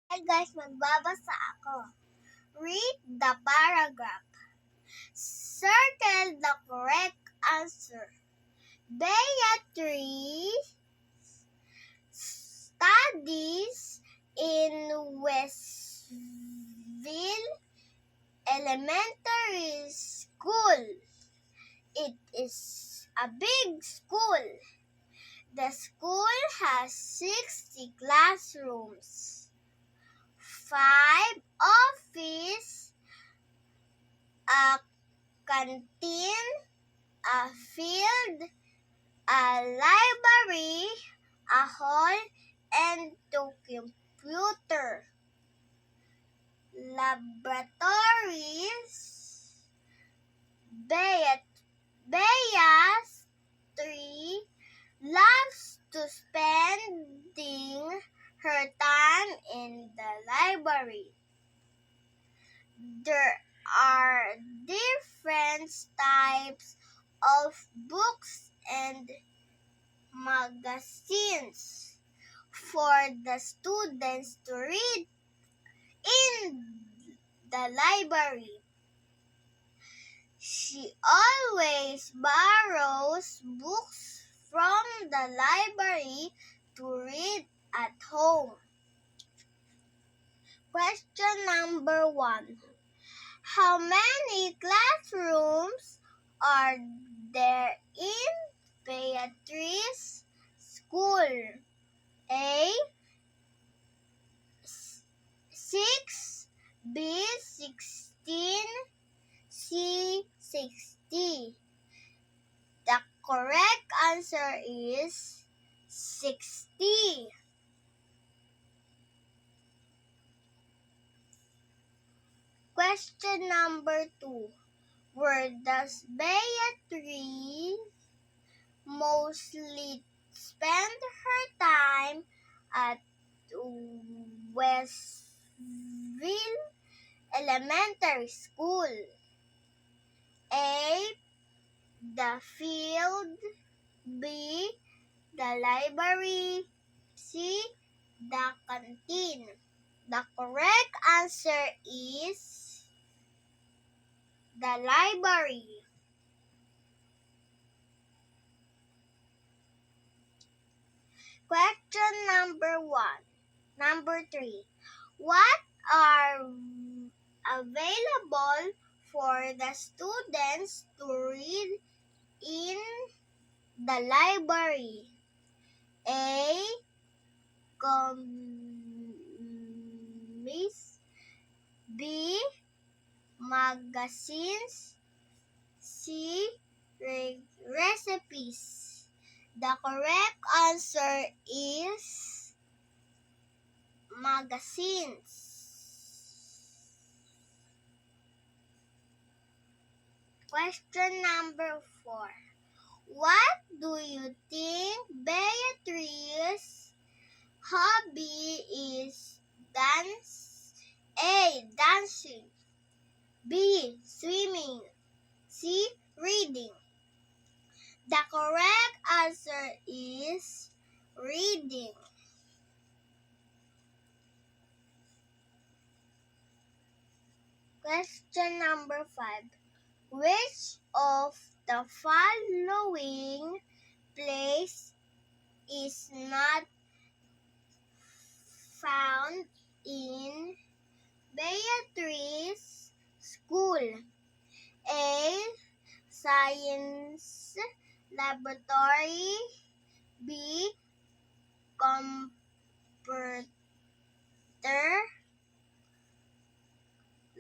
Hi guys, magbabasa ako. Read the paragraph. Circle the correct answer. Beatrice studies in Westville Elementary School. It is a big school. The school has 60 classrooms, 5 offices, a canteen, a field, a library, a hall, and 2 computer laboratories. Bea's 3 loves to spending her time in the library. There are different types of books and magazines for the students to read in the library. She always borrows books from the library to read at home. Question number 1. How many classrooms are there in Beatrice's school? A. 6, B. 16, C. 60. The correct answer is 60. Question number 2. Where does Beatrice mostly spend her time at Westville Elementary School? A. The field, B. The library, C. The canteen. The correct answer is the library. Question number 3. What are available for the students to read in the library? A. Comics, B. Magazines, C. Recipes. The correct answer is magazines. Question number 4. What do you think Beatrice's hobby is? A. Dancing, B. Swimming, C. Reading. The correct answer is reading. Question number 5. Which of the following place is not found in Beatrice's school? A. Science laboratory, B. Computer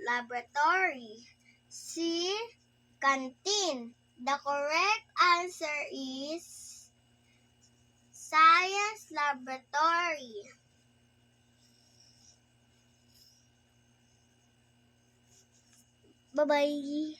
laboratory, C. Canteen. The correct answer is science laboratory. Bye-bye.